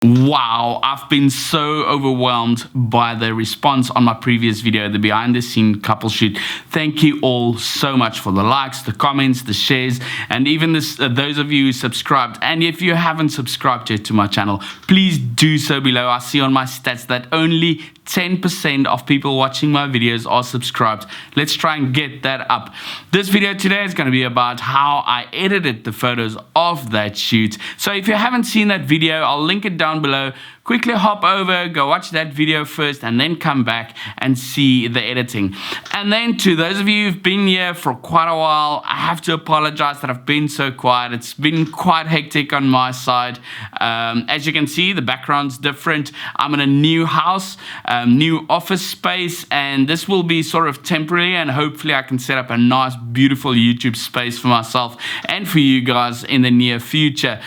Wow, I've been so overwhelmed by the response on my previous video, the behind the scene couple shoot. Thank you all so much for the likes, the comments, the shares, and even those of you who subscribed. And if you haven't subscribed yet to my channel, please do so below. I see on my stats that only 10% of people watching my videos are subscribed. Let's try and get that up. This video today is going to be about how I edited the photos of that shoot. So if you haven't seen that video, I'll link it down below. Quickly hop over, go watch that video first, and then come back and see the editing. And then to those of you who've been here for quite a while, I have to apologize that I've been so quiet. It's been quite hectic on my side. As you can see, the background's different. I'm in a new house, new office space, and this will be sort of temporary, and hopefully I can set up a nice, beautiful YouTube space for myself and for you guys in the near future.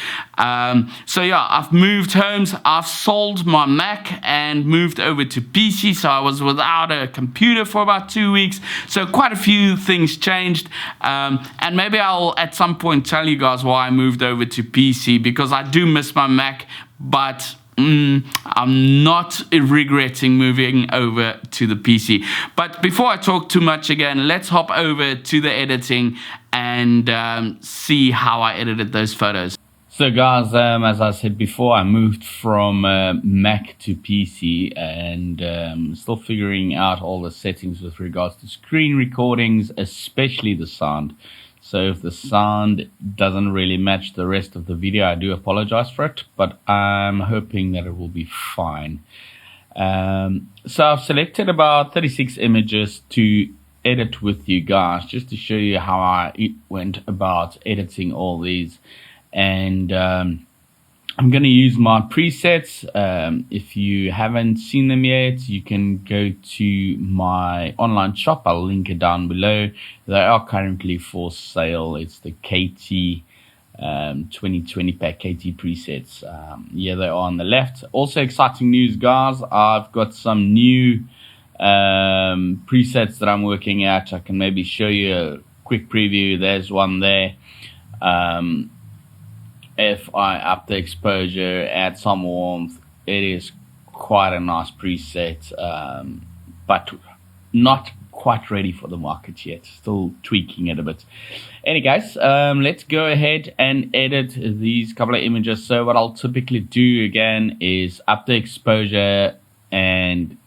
So yeah, I've moved homes. I've sold my Mac and moved over to PC, so I was without a computer for about 2 weeks, so quite a few things changed, and maybe I'll at some point tell you guys why I moved over to PC, because I do miss my Mac, but I'm not regretting moving over to the PC. But before I talk too much again, let's hop over to the editing and see how I edited those photos. So guys, as I said before, I moved from Mac to PC, and still figuring out all the settings with regards to screen recordings, especially the sound. So if the sound doesn't really match the rest of the video, I do apologize for it, but I'm hoping that it will be fine. So I've selected about 36 images to edit with you guys, just to show you how I went about editing all these. And I'm going to use my presets. If you haven't seen them yet, you can go to my online shop. I'll link it down below. They are currently for sale. It's the KT 2020 pack KT presets. Yeah, they are on the left. Also exciting news, guys. I've got some new presets that I'm working at. I can maybe show you a quick preview. There's one there. If I up the exposure, add some warmth, it is quite a nice preset, but not quite ready for the market yet. Still tweaking it a bit. Anyway guys, let's go ahead and edit these couple of images. So what I'll typically do again is up the exposure and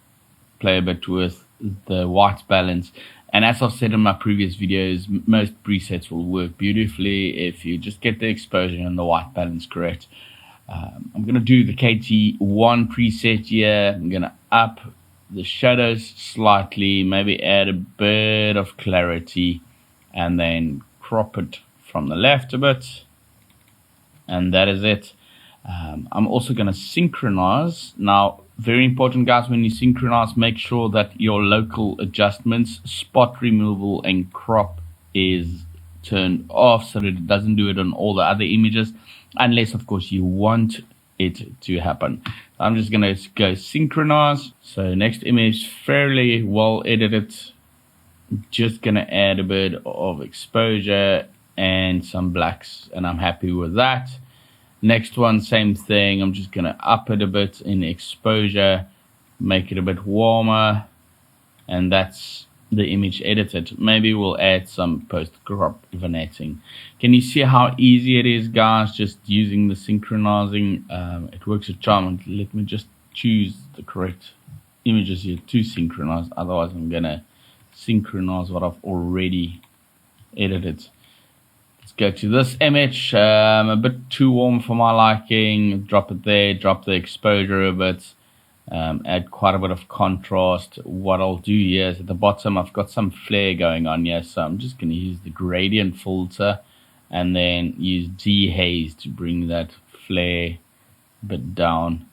play a bit with the white balance. And as I've said in my previous videos, most presets will work beautifully if you just get the exposure and the white balance correct. I'm going to do the KT1 preset here. I'm going to up the shadows slightly, maybe add a bit of clarity, and then crop it from the left a bit. And that is it. I'm also going to synchronize. Now, very important, guys, when you synchronize, make sure that your local adjustments, spot removal and crop is turned off so that it doesn't do it on all the other images, unless of course you want it to happen. I'm just going to go synchronize. So next image, fairly well edited. Just going to add a bit of exposure and some blacks, and I'm happy with that. Next one, same thing. I'm just going to up it a bit in exposure, make it a bit warmer, and that's the image edited. Maybe we'll add some post-crop vignetting. Can you see how easy it is, guys, just using the synchronizing? It works a charm. Let me just choose the correct images here to synchronize. Otherwise, I'm going to synchronize what I've already edited. Go to this image, a bit too warm for my liking. Drop it there, drop the exposure a bit, add quite a bit of contrast. What I'll do here is at the bottom, I've got some flare going on here, so I'm just going to use the gradient filter and then use dehaze to bring that flare a bit down.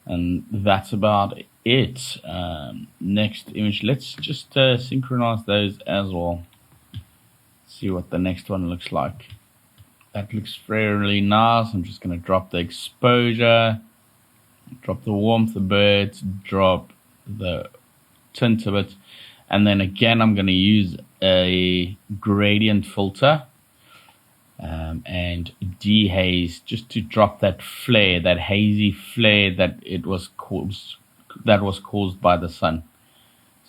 And that's about it. Next image, let's just synchronize those as well. See what the next one looks like. That looks fairly nice. I'm just going to drop the exposure, drop the warmth a bit, drop the tint a bit, and then again I'm going to use a gradient filter and dehaze, just to drop that flare, that hazy flare that was caused by the sun.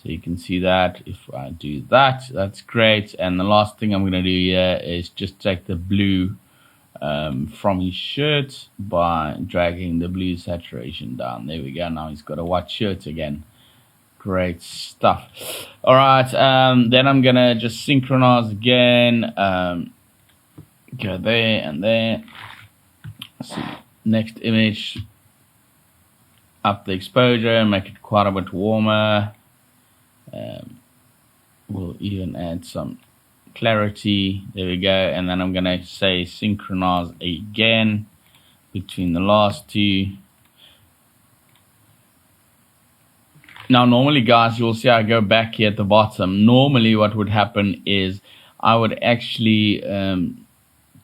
So you can see that if I do that, that's great. And the last thing I'm going to do here is just take the blue from his shirt by dragging the blue saturation down. There we go. Now he's got a white shirt again. Great stuff. All right. Then I'm going to just synchronize again. Go there and there. See, next image. Up the exposure, make it quite a bit warmer. We'll even add some clarity. There we go. And then I'm going to say synchronize again between the last two. Now, normally, guys, you'll see I go back here at the bottom. Normally, what would happen is I would actually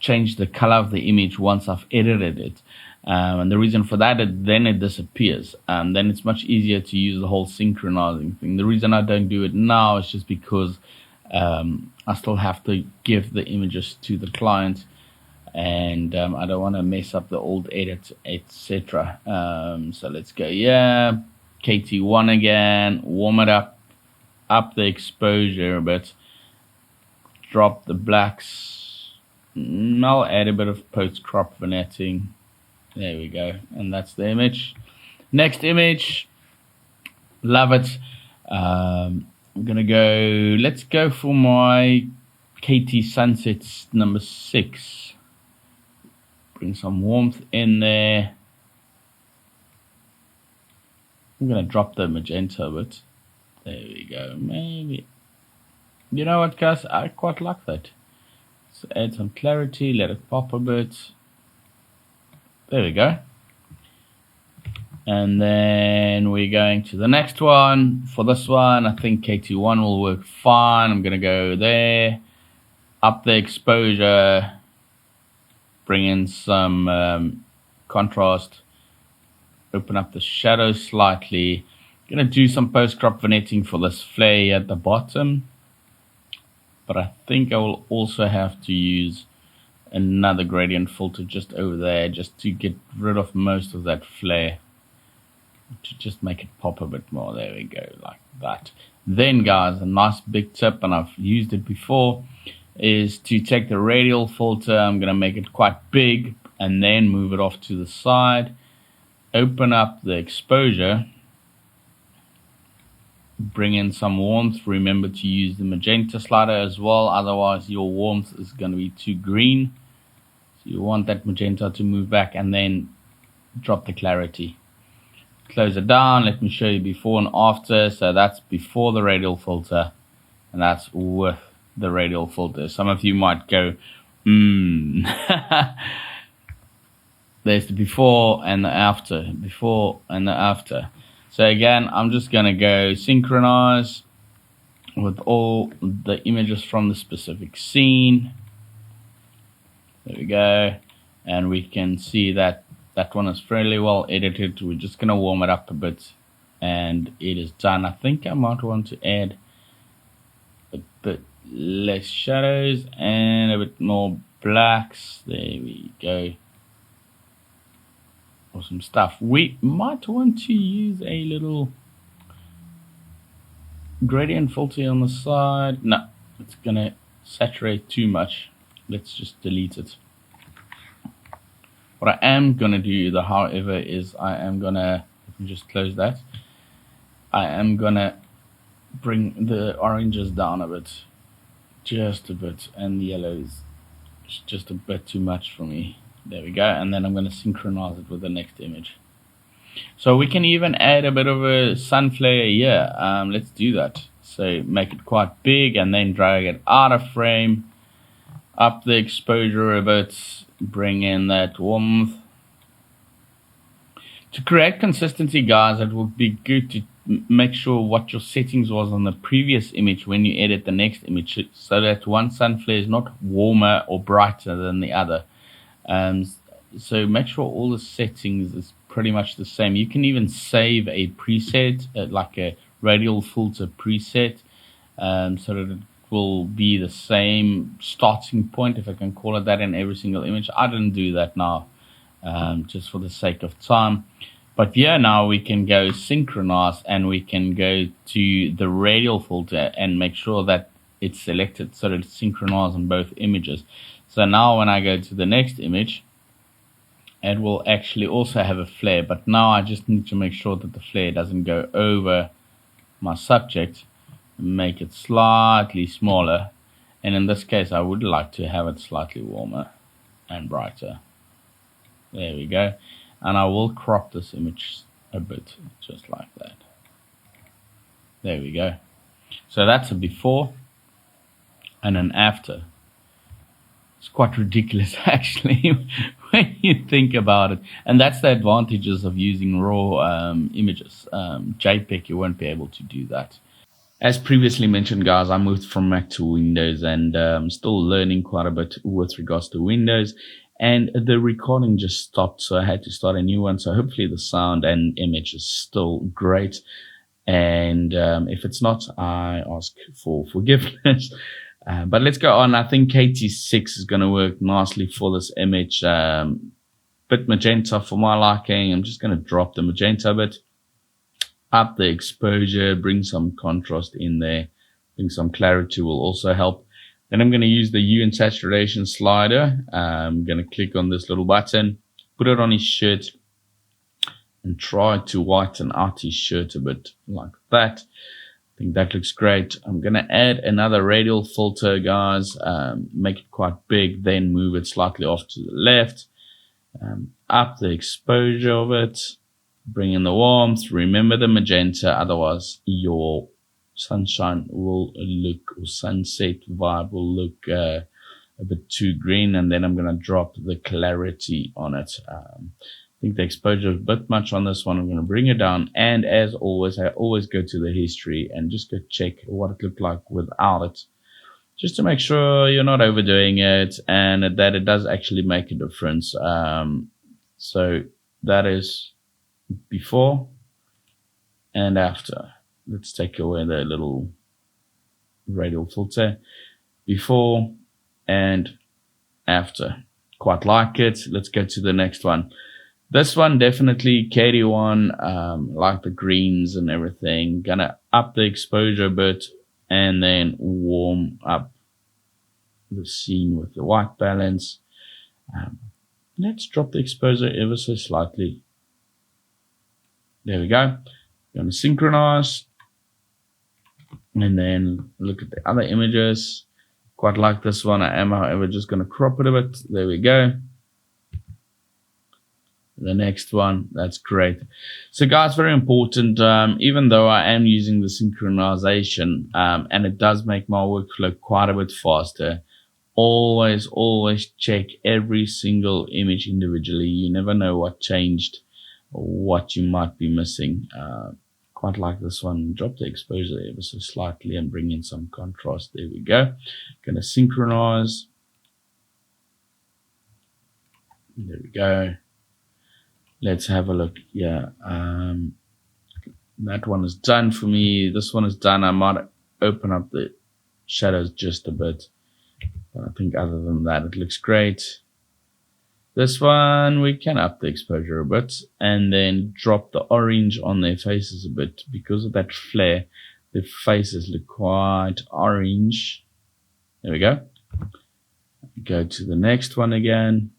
change the color of the image once I've edited it. And the reason for that is then it disappears. Then it's much easier to use the whole synchronizing thing. The reason I don't do it now is just because I still have to give the images to the client, and I don't want to mess up the old edits, etc. So let's go, yeah, KT1 again, warm it up the exposure a bit, drop the blacks. I'll add a bit of post-crop vignetting. There we go, and that's the image. Next image, love it. I'm gonna go, let's go for my KT Sunsets number 6. Bring some warmth in there. I'm gonna drop the magenta a bit. There we go, maybe. You know what, guys, I quite like that. So add some clarity, let it pop a bit. There we go. And then we're going to the next one. For this one, I think KT1 will work fine. I'm going to go there, up the exposure, bring in some contrast, open up the shadow slightly. I'm going to do some post-crop vignetting for this flare at the bottom. But I think I will also have to use another gradient filter just over there, just to get rid of most of that flare, to just make it pop a bit more. There we go, like that. Then, guys, a nice big tip, and I've used it before, is to take the radial filter. I'm going to make it quite big and then move it off to the side, open up the exposure, bring in some warmth. Remember to use the magenta slider as well, otherwise your warmth is going to be too green. So you want that magenta to move back, and then drop the clarity. Close it down. Let me show you before and after. So that's before the radial filter, and that's with the radial filter. Some of you might go, There's the before and the after. Before and the after. So again, I'm just going to go synchronize with all the images from the specific scene. There we go. And we can see that that one is fairly well edited. We're just going to warm it up a bit, and it is done. I think I might want to add a bit less shadows and a bit more blacks. There we go. Awesome stuff. We might want to use a little gradient filter on the side. No, it's going to saturate too much. Let's just delete it. What I am going to do, however, is I am going to, let me just close that. I am going to bring the oranges down a bit, just a bit, and the yellows just a bit too much for me. There we go. And then I'm going to synchronize it with the next image. So we can even add a bit of a sun flare here. Let's do that. So make it quite big and then drag it out of frame, up the exposure a bit, bring in that warmth. To create consistency, guys, it would be good to make sure what your settings was on the previous image when you edit the next image, so that one sun flare is not warmer or brighter than the other. So make sure all the settings is pretty much the same. You can even save a preset, like a radial filter preset, so that it will be the same starting point, if I can call it that, in every single image. I didn't do that now, just for the sake of time. But yeah, now we can go synchronize, and we can go to the radial filter and make sure that it's selected so that it's synchronized on both images. So now when I go to the next image, it will actually also have a flare, but now I just need to make sure that the flare doesn't go over my subject, and make it slightly smaller. And in this case, I would like to have it slightly warmer and brighter. There we go. And I will crop this image a bit, just like that. There we go. So that's a before and an after. It's quite ridiculous, actually, when you think about it. And that's the advantages of using raw images. JPEG, you won't be able to do that. As previously mentioned, guys, I moved from Mac to Windows, and still learning quite a bit with regards to Windows. And the recording just stopped, so I had to start a new one. So hopefully the sound and image is still great. And if it's not, I ask for forgiveness. But let's go on. I think KT6 is going to work nicely for this image. Bit magenta for my liking. I'm just going to drop the magenta a bit. Up the exposure, bring some contrast in there. Bring some clarity will also help. Then I'm going to use the hue and saturation slider. I'm going to click on this little button, put it on his shirt, and try to whiten out his shirt a bit like that. I think that looks great. I'm going to add another radial filter, guys. Make it quite big, then move it slightly off to the left. Up the exposure of it. Bring in the warmth. Remember the magenta, otherwise your sunshine will look, or sunset vibe will look a bit too green. And then I'm going to drop the clarity on it. I think the exposure is a bit much on this one. I'm going to bring it down. And as always, I always go to the history and just go check what it looked like without it, just to make sure you're not overdoing it and that it does actually make a difference. So that is before and after. Let's take away the little radial filter. Before and after. Quite like it. Let's go to the next one. This one definitely KD1, like the greens and everything. Gonna up the exposure a bit and then warm up the scene with the white balance. Let's drop the exposure ever so slightly. There we go. Going to synchronize. And then look at the other images. Quite like this one. I am, however, just going to crop it a bit. There we go. The next one. That's great. So, guys, very important. Even though I am using the synchronization, and it does make my workflow quite a bit faster, always check every single image individually. You never know what changed, what you might be missing. Quite like this one. Drop the exposure ever so slightly and bring in some contrast. There we go. Gonna synchronize. There we go. Let's have a look. Yeah, that one is done for me. This one is done. I might open up the shadows just a bit, but I think other than that, it looks great. This one, we can up the exposure a bit and then drop the orange on their faces a bit. Because of that flare, their faces look quite orange. There we go. Go to the next one again.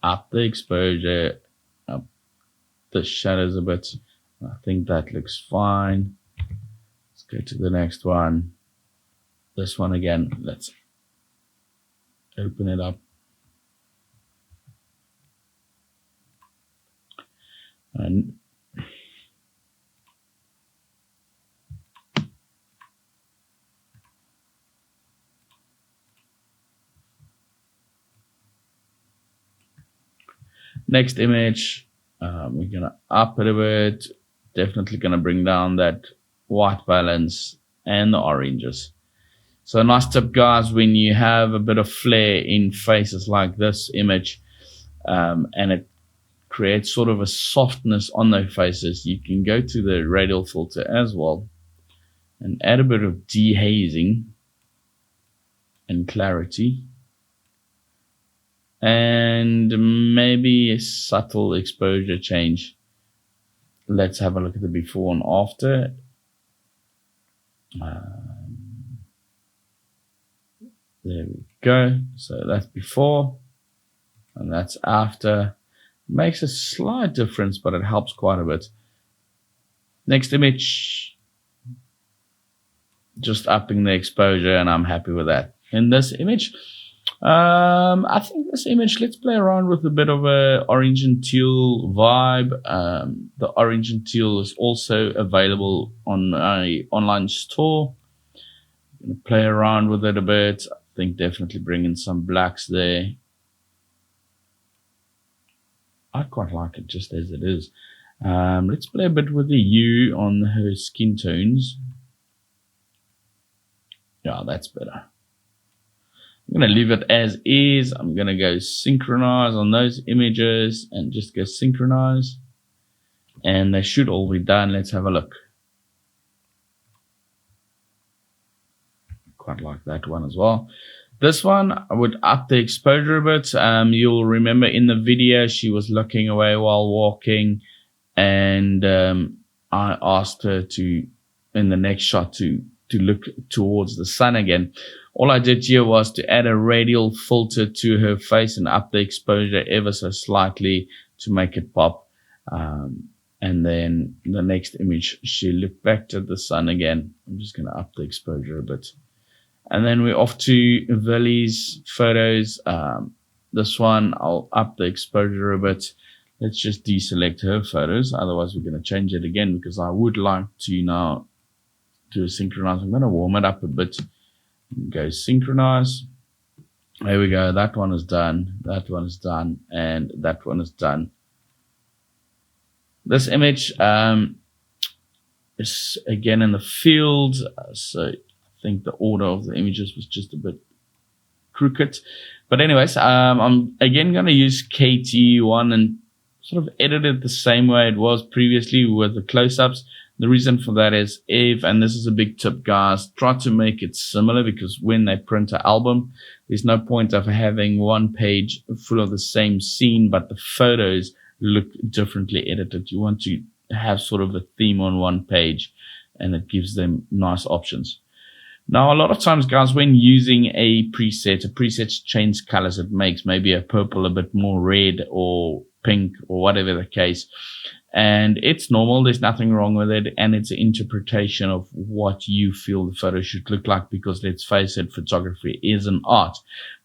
Up the exposure, up the shadows a bit. I think that looks fine. Let's go to the next one. This one again. Let's open it up. And next image, we're gonna up it a bit. Definitely gonna bring down that white balance and the oranges. So a nice tip, guys, when you have a bit of flare in faces like this image, and it creates sort of a softness on their faces, you can go to the radial filter as well and add a bit of dehazing and clarity, and maybe a subtle exposure change. Let's have a look at the before and after. There we go. So that's before and that's after. Makes a slight difference, but it helps quite a bit. Next image, just upping the exposure, and I'm happy with that. In this image, I think this image, let's play around with a bit of a orange and teal vibe. The orange and teal is also available on an online store. I'm going to play around with it a bit. I think definitely bring in some blacks there. I quite like it just as it is. Let's play a bit with the hue on her skin tones. Yeah, that's better. I'm going to leave it as is. I'm going to go synchronize on those images and just go synchronize. And they should all be done. Let's have a look. Quite like that one as well. This one, I would up the exposure a bit. You'll remember in the video, she was looking away while walking. And I asked her to, in the next shot, to look towards the sun again. All I did here was to add a radial filter to her face and up the exposure ever so slightly to make it pop. And then the next image, she looked back to the sun again. I'm just going to up the exposure a bit. And then we're off to Vili's photos. This one, I'll up the exposure a bit. Let's just deselect her photos. Otherwise, we're going to change it again because I would like to now do a synchronize. I'm going to warm it up a bit. Go synchronize. There we go. That one is done. That one is done. And that one is done. This image is again in the field. So I think the order of the images was just a bit crooked. But anyways, I'm again going to use KT1 and sort of edit it the same way it was previously with the close-ups. The reason for that is and this is a big tip, guys, try to make it similar, because when they print an album, there's no point of having one page full of the same scene, but the photos look differently edited. You want to have sort of a theme on one page, and it gives them nice options. Now, a lot of times, guys, when using a preset changes colors. It makes maybe a purple a bit more red or pink or whatever the case. And it's normal. There's nothing wrong with it. And it's an interpretation of what you feel the photo should look like, because let's face it, photography is an art.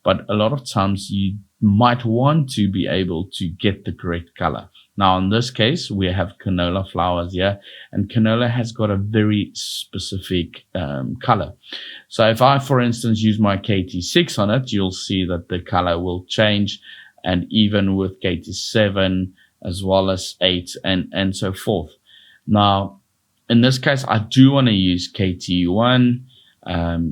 But a lot of times you might want to be able to get the correct color. Now, in this case, we have canola flowers here, and canola has got a very specific color. So if I, for instance, use my KT6 on it, you'll see that the color will change. And even with KT7, as well as 8 and so forth. Now, in this case, I do want to use KT1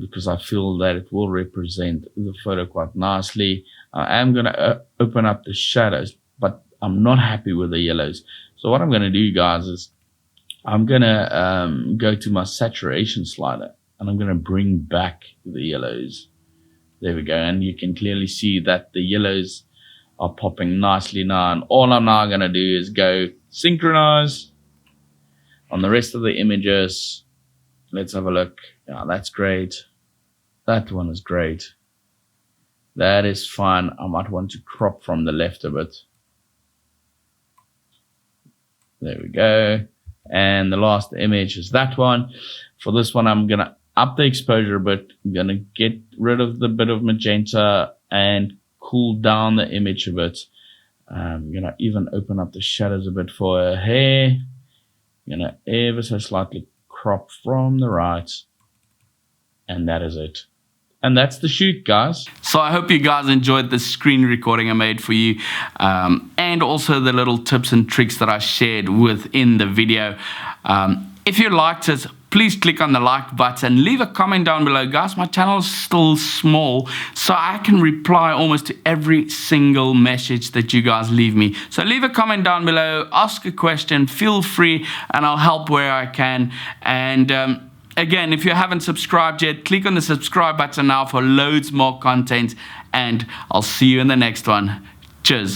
because I feel that it will represent the photo quite nicely. I am going to open up the shadows, but I'm not happy with the yellows. So what I'm going to do, guys, is I'm going to go to my saturation slider, and I'm going to bring back the yellows. There we go. And you can clearly see that the yellows are popping nicely now. And all I'm now going to do is go synchronize on the rest of the images. Let's have a look. Yeah, that's great. That one is great. That is fine. I might want to crop from the left a bit. There we go. And the last image is that one. For this one, I'm going to up the exposure a bit. I'm going to get rid of the bit of magenta and cool down the image a bit. I'm going to even open up the shadows a bit for her hair. I'm going to ever so slightly crop from the right. And that is it. And that's the shoot, guys. So I hope you guys enjoyed the screen recording I made for you, and also the little tips and tricks that I shared within the video. If you liked it, please click on the like button, leave a comment down below. Guys, my channel is still small, so I can reply almost to every single message that you guys leave me. So leave a comment down below, ask a question, feel free, and I'll help where I can. And Again, if you haven't subscribed yet, click on the subscribe button now for loads more content, and I'll see you in the next one. Cheers.